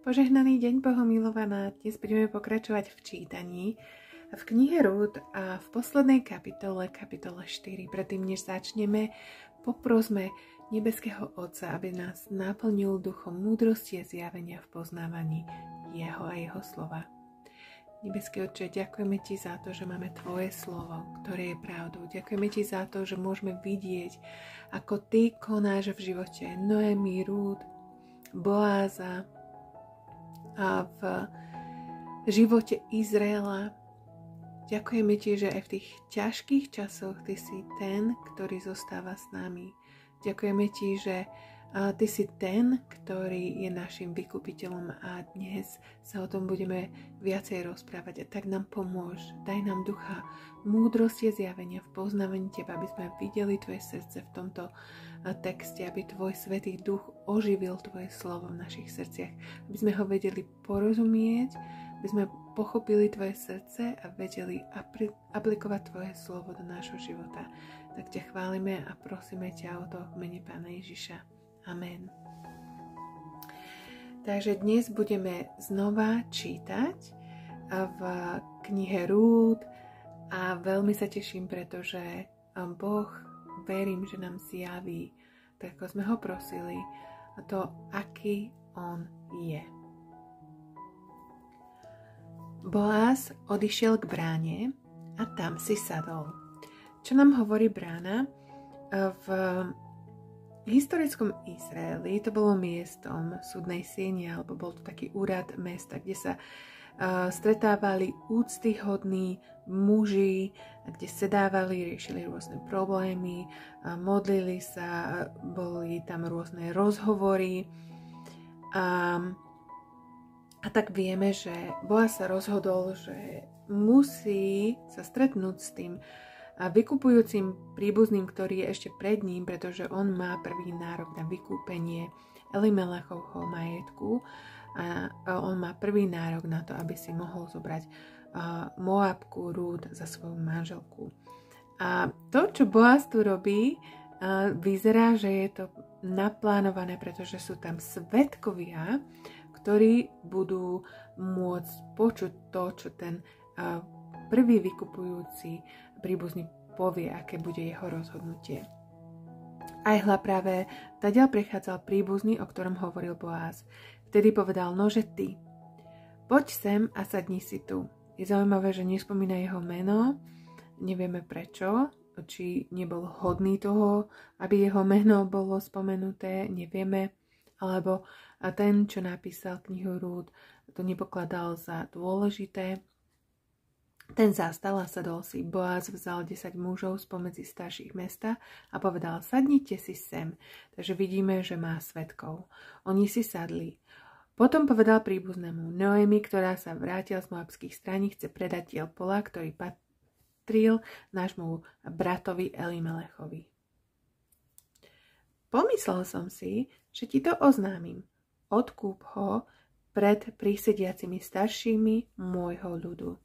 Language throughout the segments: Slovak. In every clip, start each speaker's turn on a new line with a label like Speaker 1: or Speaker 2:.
Speaker 1: Požehnaný deň, bohomilovaná. Dnes budeme pokračovať v čítaní v knihe Rút a v poslednej kapitole 4. Predtým, než začneme, poprosme nebeského Otca, aby nás naplnil duchom múdrosti a zjavenia v poznávaní Jeho a Jeho slova. Nebeský Otče, ďakujeme Ti za to, že máme Tvoje slovo, ktoré je pravdou. Ďakujeme Ti za to, že môžeme vidieť, ako Ty konáš v živote Noemi, Rút, Boáza, a v živote Izraela. Ďakujeme Ti, že aj v tých ťažkých časoch Ty si ten, ktorý zostáva s nami. Ďakujeme Ti, že Ty si ten, ktorý je našim vykupiteľom a dnes sa o tom budeme viacej rozprávať. A tak nám pomôž, daj nám ducha múdrosti a zjavenia v poznávaní Teba, aby sme videli Tvoje srdce v tomto texte, aby Tvoj Svätý Duch oživil Tvoje slovo v našich srdciach, aby sme ho vedeli porozumieť, aby sme pochopili Tvoje srdce a vedeli aplikovať Tvoje slovo do nášho života. Tak ťa chválime a prosíme ťa o to v mene Pána Ježiša. Amen. Takže dnes budeme znova čítať v knihe Rút a veľmi sa teším, pretože Boh, verím, že nám zjaví, tak ako sme ho prosili, to, aký on je. Boáz odišiel k bráne a tam si sadol. Čo nám hovorí brána? V historickom Izraeli to bolo miestom súdnej siene, alebo bol to taký úrad mesta, kde sa stretávali úctyhodní muži, kde sedávali, riešili rôzne problémy, modlili sa, boli tam rôzne rozhovory. A tak vieme, že Boáz sa rozhodol, že musí sa stretnúť s tým vykupujúcim príbuzným, ktorý je ešte pred ním, pretože on má prvý nárok na vykúpenie Elimelechovho majetku a on má prvý nárok na to, aby si mohol zobrať Moabku Rút za svoju manželku. A to, čo Boáz tu robí, vyzerá, že je to naplánované, pretože sú tam svedkovia, ktorí budú môcť počuť to, čo ten prvý vykupujúci príbuzný povie, aké bude jeho rozhodnutie. Aj práve tadiaľ prechádzal príbuzný, o ktorom hovoril Boáz. Vtedy povedal, nože ty, poď sem a sadni si tu. Je zaujímavé, že nespomína jeho meno, nevieme prečo, či nebol hodný toho, aby jeho meno bolo spomenuté, nevieme, alebo ten, čo napísal knihu Rút, to nepokladal za dôležité. Ten zastal a sadol si. Boáz vzal 10 mužov spomedzi starších mesta a povedal, sadnite si sem. Takže vidíme, že má svedkov. Oni si sadli. Potom povedal príbuznému, Noemi, ktorá sa vrátila z moabských straní, chce predať diel pola, ktorý patril nášmu bratovi Elimelechovi. Pomyslel som si, že ti to oznámim. Odkúp ho pred prísediacimi staršími môjho ľudu.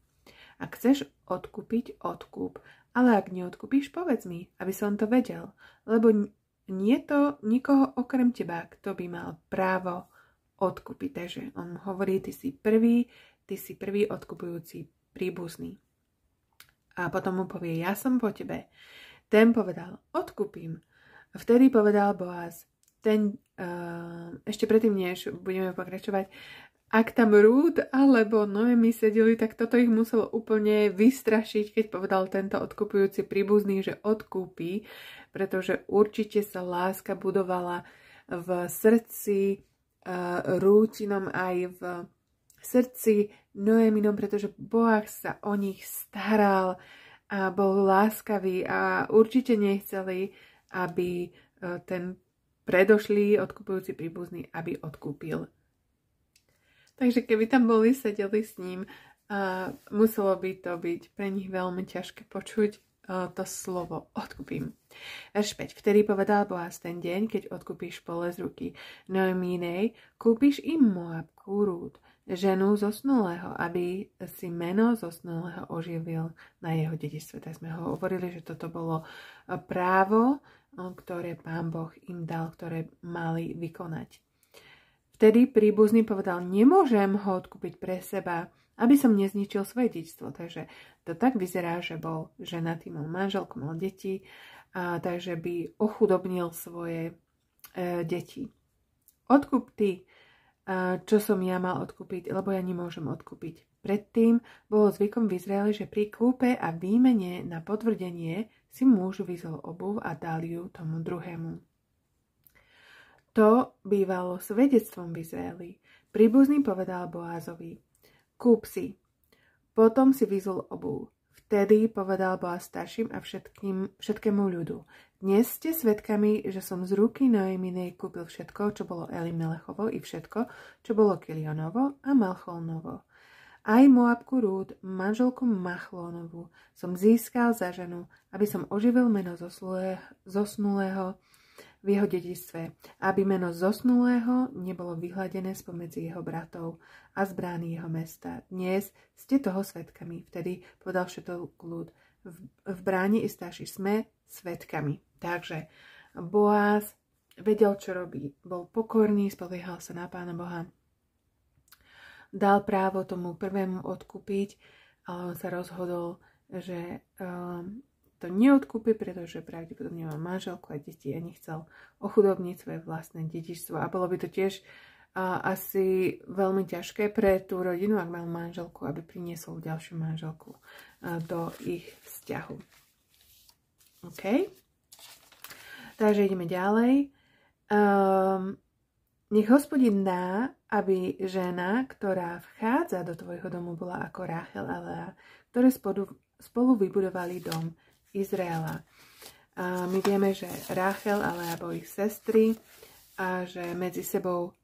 Speaker 1: Ak chceš odkúpiť, odkúp, ale ak neodkúpiš, povedz mi, aby som to vedel, lebo nie to nikoho okrem teba, kto by mal právo odkúpiť. Takže on hovorí, ty si prvý odkupujúci príbuzný. A potom mu povie, ja som po tebe. Ten povedal, odkúpim. Vtedy povedal Boáz, ešte predtým, než budeme pokračovať, ak tam Rút alebo Noemi sedeli, tak toto ich muselo úplne vystrašiť, keď povedal tento odkupujúci príbuzný, že odkúpi, pretože určite sa láska budovala v srdci Rútinom aj v srdci Noeminom, pretože Boáz sa o nich staral a bol láskavý a určite nechceli, aby ten predošlý odkupujúci príbuzný, aby odkúpil. Takže keby tam boli, sedeli s ním, muselo by to byť pre nich veľmi ťažké počuť to slovo odkúpim. Verš 5. Vtedy povedal Boáz, ten deň, keď odkúpíš pole z ruky Noeminej, kúpiš im Moabku Rút, ženu zosnulého, aby si meno zosnulého oživil na jeho dedičstve. Tak sme ho hovorili, že toto bolo právo, ktoré Pán Boh im dal, ktoré mali vykonať. Vtedy príbuzný povedal, nemôžem ho odkúpiť pre seba, aby som nezničil svoje dedičstvo. Takže to tak vyzerá, že bol ženatý, mal manželku, mal deti, takže by ochudobnil svoje deti. Odkúp ty, čo som ja mal odkúpiť, lebo ja nemôžem odkúpiť. Predtým bolo zvykom v Izraeli, že pri kúpe a výmene na potvrdenie si muž vyzol obuv a dal ju tomu druhému. To bývalo svedectvom v Izraeli. Príbuzný povedal Boázovi, kúp si. Potom si vyzul obuv. Vtedy povedal Boáz starším a všetkému ľudu. Dnes ste svedkami, že som z ruky Noeminej kúpil všetko, čo bolo Elimelechovo i všetko, čo bolo Kilionovo a Malcholnovo. Aj Moabku Rút, manželku Machlónovu, som získal za ženu, aby som oživil meno zosnulého v jeho dedičstve, aby meno zosnulého nebolo vyhladené spomedzi jeho bratov a z brány jeho mesta. Dnes ste toho svedkami. Vtedy povedal všetok ľud. V bráni i starší sme svedkami. Takže Boáz vedel, čo robí. Bol pokorný, spoliehal sa na Pána Boha. Dal právo tomu prvému odkúpiť, ale on sa rozhodol, že to neodkúpi, pretože pravdepodobne mal manželku a deti a nechcel ochudobniť svoje vlastné dedičstvo. A bolo by to tiež asi veľmi ťažké pre tú rodinu, ak mal manželku, aby priniesol ďalšiu manželku do ich vzťahu. OK? Takže ideme ďalej. Nech Hospodin dá, aby žena, ktorá vchádza do tvojho domu, bola ako Ráchel a Lea, ktoré spolu vybudovali dom Izraela. My vieme, že Ráchel a Lea boli sestry a že medzi sebou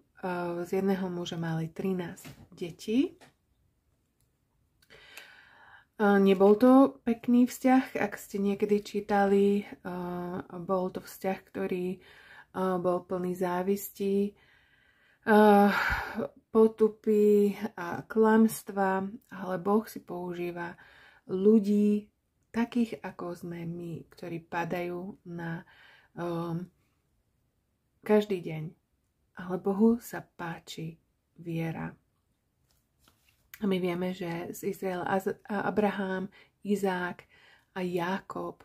Speaker 1: z jedného muža mali 13 detí. Nebol to pekný vzťah, ak ste niekedy čítali. Bol to vzťah, ktorý bol plný závistí, potupy a klamstva, ale Boh si používa ľudí, takých ako sme my, ktorí padajú na každý deň. Ale Bohu sa páči viera. A my vieme, že z Izraela Abraham, Izák a Jákob,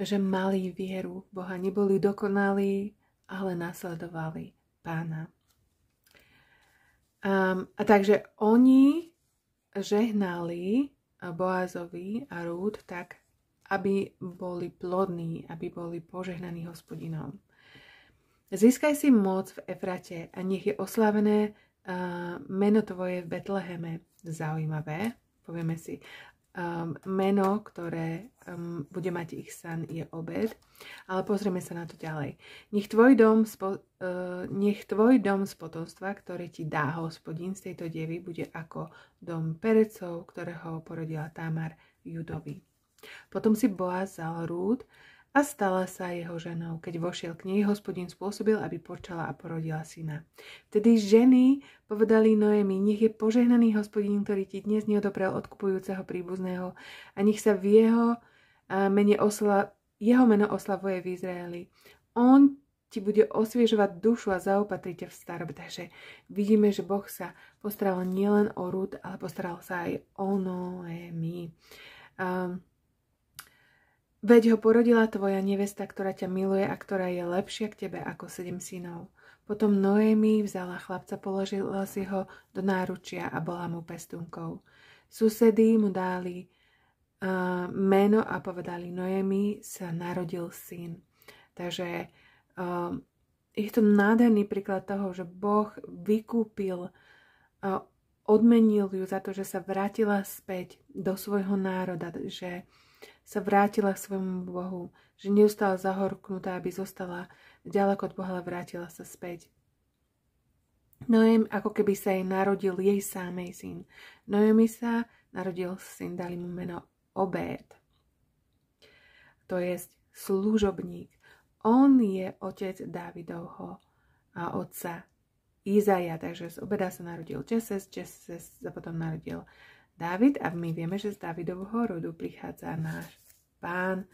Speaker 1: že mali vieru Boha, neboli dokonalí, ale nasledovali Pána. A takže oni žehnali Boázovi a Rút tak, aby boli plodní, aby boli požehnaní Hospodinom. Získaj si moc v Efrate a nech je oslávené meno tvoje v Betleheme. Zaujímavé, povieme si. Meno, ktoré bude mať ich san, je Obed. Ale pozrieme sa na to ďalej. Nech tvoj dom z potomstva, ktoré ti dá Hospodin z tejto devy, bude ako dom Perecov, ktorého porodila Támar Judovi. Potom si Boaz vzal Rút a stala sa jeho ženou. Keď vošiel k nej, Hospodin spôsobil, aby počala a porodila syna. Vtedy ženy povedali Noemi, nech je požehnaný Hospodin, ktorý ti dnes neodoprel odkupujúceho príbuzného a nech sa v jeho meno oslavuje v Izraeli. On ti bude osviežovať dušu a zaopatrí ťa v starobe. Takže vidíme, že Boh sa postaral nielen o Rút, ale postaral sa aj o Noemi. Veď ho porodila tvoja nevesta, ktorá ťa miluje a ktorá je lepšia k tebe ako 7 synov. Potom Noemi vzala chlapca, položila si ho do náručia a bola mu pestúnkou. Susedy mu dali meno a povedali, Noemi sa narodil syn. Takže je to nádherný príklad toho, že Boh vykúpil, odmenil ju za to, že sa vrátila späť do svojho národa, že sa vrátila k svojmu Bohu, že neustala zahorknutá, aby zostala ďaleko od Boha, ale vrátila sa späť. Noemi, ako keby sa jej narodil jej sámej syn. Noemi sa narodil syn, dali mu meno Obed. To je služobník. On je otec Dávidovho a otca Izaja, takže z Obeda sa narodil Česes sa potom narodil Dávid a my vieme, že z Dávidovho rodu prichádza náš Pán,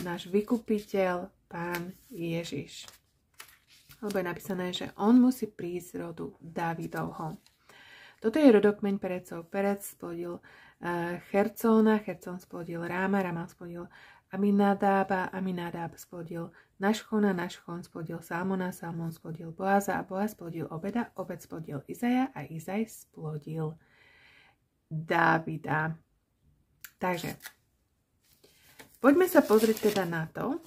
Speaker 1: náš vykupiteľ, Pán Ježiš. lebo je napísané, že on musí prísť z rodu Dávidovho. Toto je rodokmeň Perecov. Perec splodil Chercóna, Chercón splodil Ráma, Ráma splodil Aminadába, Aminádáb splodil Našchona, Našchon splodil Salmona, Salmon splodil Boaza a Boaz splodil Obeda, Obed splodil Izaja a Izaj splodil Dávida. Takže, poďme sa pozrieť teda na to,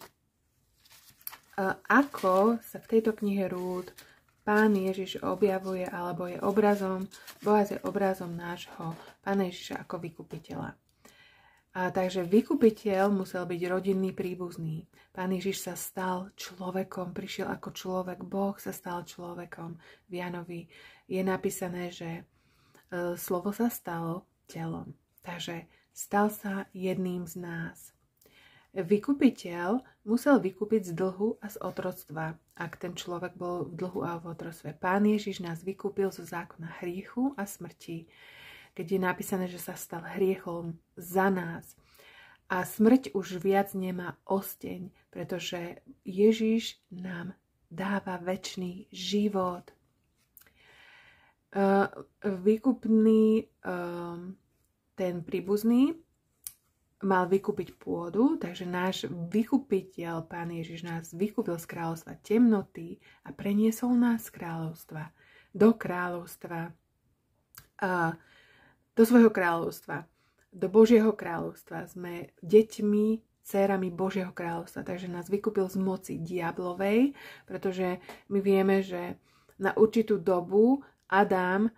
Speaker 1: ako sa v tejto knihe Rút Pán Ježiš objavuje, alebo je obrazom, Boaz je obrazom nášho Pána Ježiša ako vykupiteľa. Takže vykupiteľ musel byť rodinný príbuzný. Pán Ježiš sa stal človekom, prišiel ako človek, Boh sa stal človekom. V Jánovi je napísané, že slovo sa stalo telom. Takže stal sa jedným z nás. Vykupiteľ musel vykúpiť z dlhu a z otroctva, ak ten človek bol v dlhu a v otroctve. Pán Ježiš nás vykúpil zo zákona hriechu a smrti, keď je napísané, že sa stal hriechom za nás. A smrť už viac nemá osteň, pretože Ježiš nám dáva večný život. Výkupný, ten príbuzný, mal vykúpiť pôdu, takže náš vykupiteľ, Pán Ježiš, nás vykúpil z kráľovstva temnoty a preniesol nás z kráľovstva do kráľovstva, do svojho kráľovstva, do Božieho kráľovstva. Sme deťmi, dcérami Božieho kráľovstva, takže nás vykúpil z moci diablovej, pretože my vieme, že na určitú dobu Adam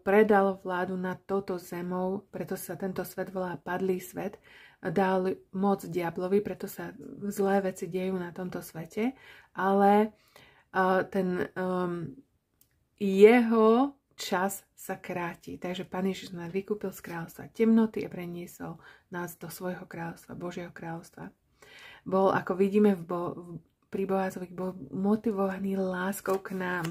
Speaker 1: predal vládu nad touto zemou, preto sa tento svet volá padlý svet, dal moc diablovi, preto sa zlé veci dejú na tomto svete, ale ten jeho čas sa kráti. Takže Pán Ježiš nás vykúpil z kráľovstva temnoty a preniesol nás do svojho kráľovstva, Božieho kráľovstva. Bol, ako vidíme pri Boazovi, bol motivovaný láskou k nám.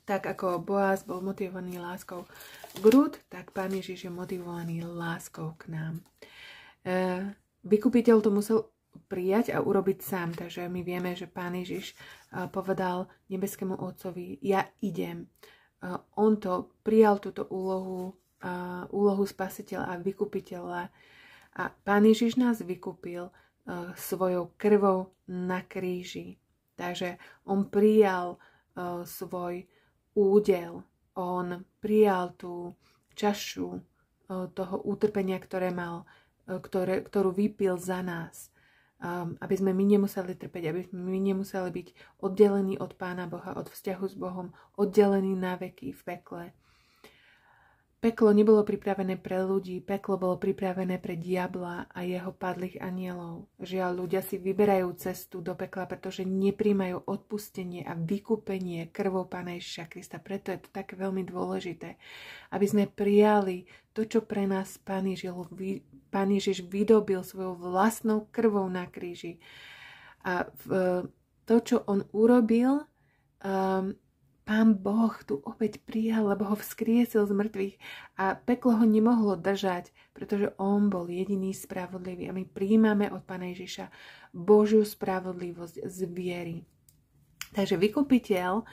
Speaker 1: Tak ako Boaz bol motivovaný láskou k Rút, tak Pán Ježiš je motivovaný láskou k nám. Vykupiteľ to musel prijať a urobiť sám, takže my vieme, že Pán Ježiš povedal nebeskému Otcovi, ja idem. On to prijal túto úlohu spasiteľa a vykupiteľa. A Pán Ježiš nás vykúpil svojou krvou na kríži. Takže on prijal svoj údel. On prijal tú čašu toho utrpenia, ktoré mal, ktorú vypil za nás. Aby sme my nemuseli trpeť, aby sme my nemuseli byť oddelení od Pána Boha, od vzťahu s Bohom, oddelení na veky v pekle. Peklo nebolo pripravené pre ľudí, peklo bolo pripravené pre diabla a jeho padlých anielov. Žiaľ, ľudia si vyberajú cestu do pekla, pretože nepríjmajú odpustenie a vykúpenie krvou Pána Ježiša Krista. Preto je to tak veľmi dôležité, aby sme prijali to, čo pre nás Pán Ježiš vydobil svojou vlastnou krvou na kríži. A to, čo on urobil, Pán Boh tu opäť prijal, lebo ho vzkriesil z mŕtvych a peklo ho nemohlo držať, pretože on bol jediný spravodlivý a my prijímame od Pána Ježiša Božiu spravodlivosť z viery. Takže vykupiteľ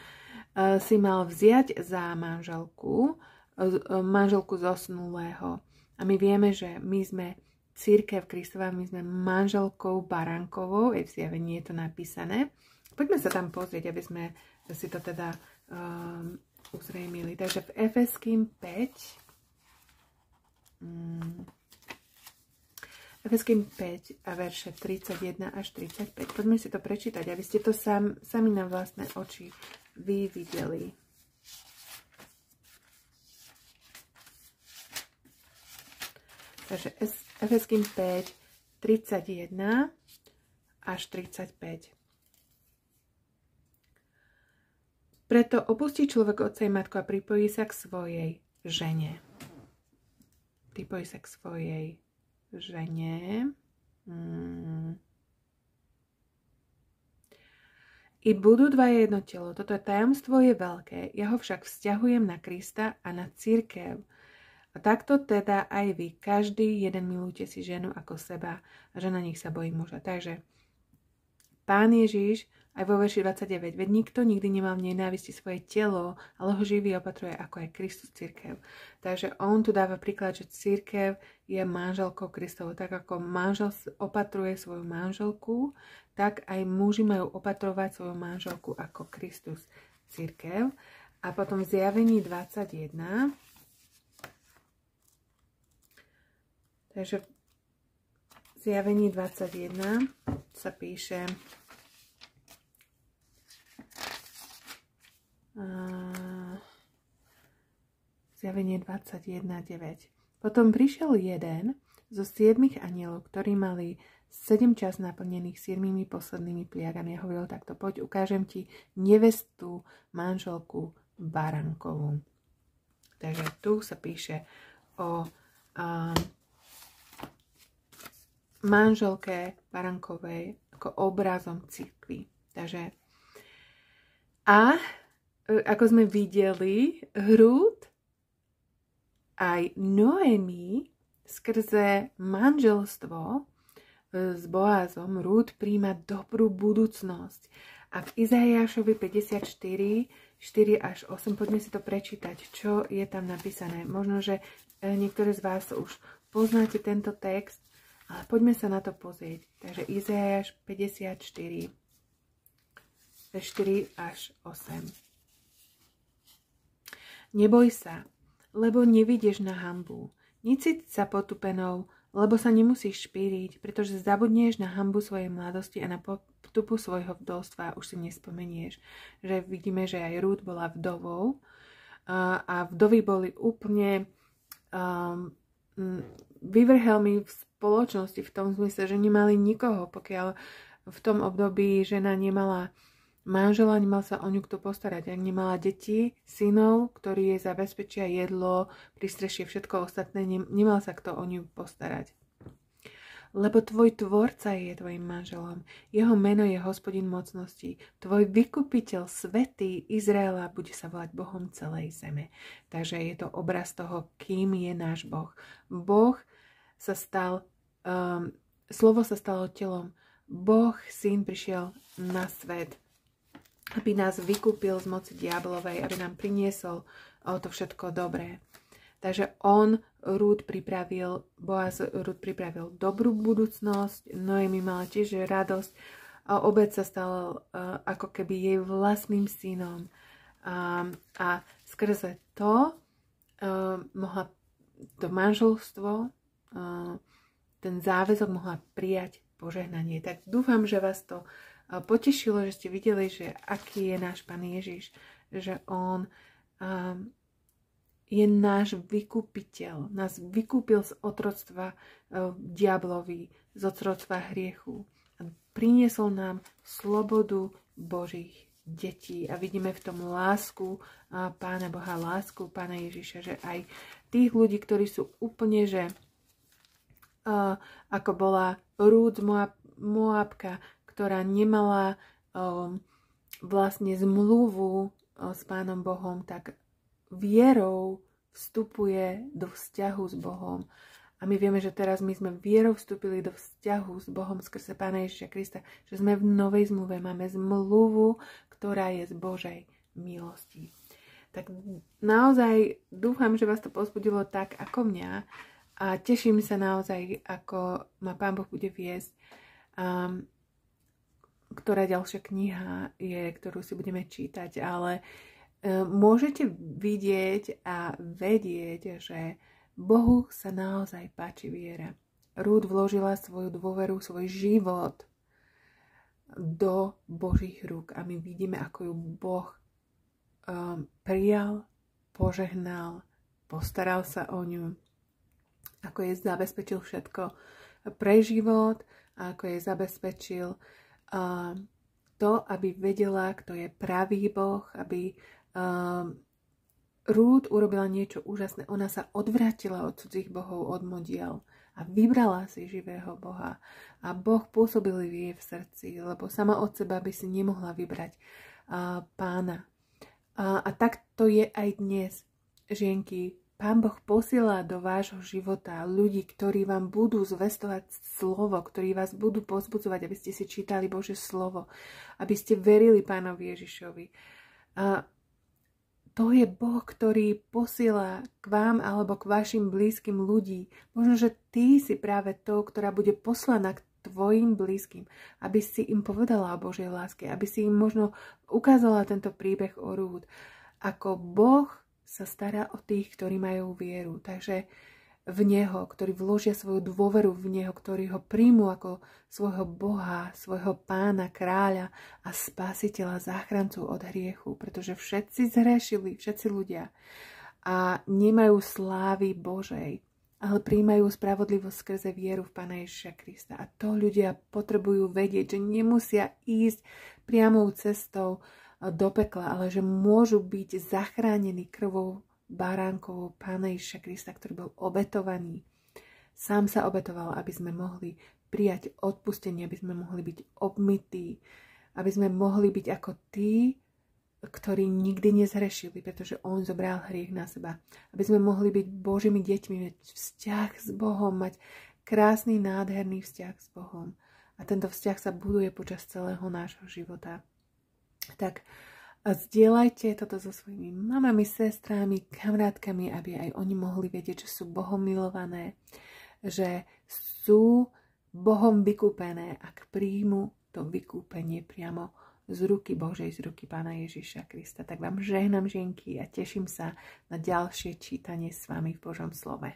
Speaker 1: si mal vziať za manželku zosnulého. A my vieme, že my sme cirkev Kristova, my sme manželkou baránkovou, v zjavení je to napísané. Poďme sa tam pozrieť, aby sme si to teda uzrejmili. Takže v Efeským 5 a verše 31 až 35. Poďme si to prečítať, aby ste to sami na vlastné oči vy videli. Takže Efeským 5, 31 až 35. Preto opustí človek otca i matku a pripojí sa k svojej žene. Pripojí sa k svojej žene. I budú dvaja jedno telo. Toto tajomstvo je veľké. Ja ho však vzťahujem na Krista a na cirkev. A takto teda aj vy. Každý jeden milujte si ženu ako seba a žena nech sa bojí muža. Takže Pán Ježiš aj vo verši 29. Veď nikto nikdy nemal v nenávisti svoje telo, ale ho živý opatruje ako aj Kristus cirkev. Takže on tu dáva príklad, že cirkev je manželkou Kristovou. Tak ako manžel opatruje svoju manželku, tak aj muži majú opatrovať svoju manželku ako Kristus cirkev. A potom v Zjavení 21. Takže v Zjavení 21 sa píše Zjavenie 21.9. Potom prišiel jeden zo 7 anielov, ktorí mali 7 čas naplnených 7 poslednými pliagami. Ja hovoril takto, poď ukážem ti nevestu, manželku Barankovú. Takže tu sa píše o manželke Barankovej ako obrazom cirkvi. Takže a ako sme videli, Rút aj Noemi skrze manželstvo s Boázom Rút príjma dobrú budúcnosť. A v Izaiášovi 54, 4 až 8, poďme si to prečítať, čo je tam napísané. Možno, že niektorí z vás už poznáte tento text, ale poďme sa na to pozrieť. Takže Izaiáš 54, 4 až 8. Neboj sa, lebo nevidieš na hanbu. Necíť sa potupenou, lebo sa nemusíš špíriť, pretože zabudneš na hanbu svojej mladosti a na potupu svojho vdovstva. Už si nespomenieš, že vidíme, že aj Rút bola vdovou a vdovy boli úplne vyvrhelmi v spoločnosti v tom zmysle, že nemali nikoho, pokiaľ v tom období žena nemala manžela, nemal sa o ňu kto postarať. Ak nemala deti, synov, ktorí jej zabezpečia jedlo, pristrešie všetko ostatné, nemal sa kto o ňu postarať. Lebo tvoj tvorca je tvojim manželom. Jeho meno je Hospodin mocností. Tvoj vykupiteľ, svätý Izraela, bude sa volať Bohom celej zeme. Takže je to obraz toho, kým je náš Boh. Boh sa stal, slovo sa stalo telom. Boh, syn, prišiel na svet, aby nás vykúpil z moci diablovej, aby nám priniesol to všetko dobré. Takže Boaz Rút pripravil dobrú budúcnosť, Noemi mala tiež radosť a obed sa stal ako keby jej vlastným synom. A skrze to mohla to manželstvo, ten záväzok mohla prijať požehnanie. Tak dúfam, že vás to potešilo, že ste videli, že aký je náš Pán Ježiš, že on je náš vykupiteľ, nás vykúpil z otroctva diablovi, z otroctva hriechu a priniesol nám slobodu Božích detí a vidíme v tom lásku Pána Boha, lásku Pána Ježiša, že aj tých ľudí, ktorí sú úplne, že ako bola Rút Moabka, ktorá nemala vlastne zmluvu s Pánom Bohom, tak vierou vstupuje do vzťahu s Bohom. A my vieme, že teraz my sme vierou vstúpili do vzťahu s Bohom skrze Pána Ježiša Krista, že sme v novej zmluve, máme zmluvu, ktorá je z Božej milosti. Tak naozaj dúfam, že vás to povzbudilo tak ako mňa a teším sa naozaj, ako ma Pán Boh bude viesť. Ktorá ďalšia kniha je, ktorú si budeme čítať, ale môžete vidieť a vedieť, že Bohu sa naozaj páči viera. Rút vložila svoju dôveru, svoj život do Božích rúk a my vidíme, ako ju Boh prijal, požehnal, postaral sa o ňu, ako jej zabezpečil všetko pre život a ako jej zabezpečil to, aby vedela, kto je pravý Boh, aby Rút urobila niečo úžasné. Ona sa odvrátila od cudzích bohov, od modiel a vybrala si živého Boha. A Boh pôsobil v jej v srdci, lebo sama od seba by si nemohla vybrať Pána. A tak to je aj dnes. Žienky, Pán Boh posiela do vášho života ľudí, ktorí vám budú zvestovať slovo, ktorí vás budú povzbudzovať, aby ste si čítali Božie slovo, aby ste verili Pánovi Ježišovi. A to je Boh, ktorý posiela k vám alebo k vašim blízkym ľudí. Možno, že ty si práve to, ktorá bude poslaná k tvojim blízkym, aby si im povedala o Božej láske, aby si im možno ukázala tento príbeh o Rút. Ako Boh sa stará o tých, ktorí majú vieru. Takže v Neho, ktorí vložia svoju dôveru v Neho, ktorí ho príjmu ako svojho Boha, svojho Pána, kráľa a spasiteľa, záchrancu od hriechu. Pretože všetci zhrešili, všetci ľudia a nemajú slávy Božej, ale príjmajú spravodlivosť skrze vieru v Pána Ježiša Krista. A to ľudia potrebujú vedieť, že nemusia ísť priamou cestou do pekla, ale že môžu byť zachránení krvou baránkovou Pána Ježiša Krista, ktorý bol obetovaný. Sám sa obetoval, aby sme mohli prijať odpustenie, aby sme mohli byť obmytí, aby sme mohli byť ako tí, ktorí nikdy nezhrešili, pretože on zobral hriech na seba. Aby sme mohli byť Božími deťmi, mať vzťah s Bohom, mať krásny, nádherný vzťah s Bohom. A tento vzťah sa buduje počas celého nášho života. Tak zdieľajte toto so svojimi mamami, sestrami, kamarátkami, aby aj oni mohli vedieť, že sú Bohom milované, že sú Bohom vykúpené, ak príjmu to vykúpenie priamo z ruky Božej, z ruky Pána Ježiša Krista. Tak vám žehnám, ženky, a teším sa na ďalšie čítanie s vami v Božom slove.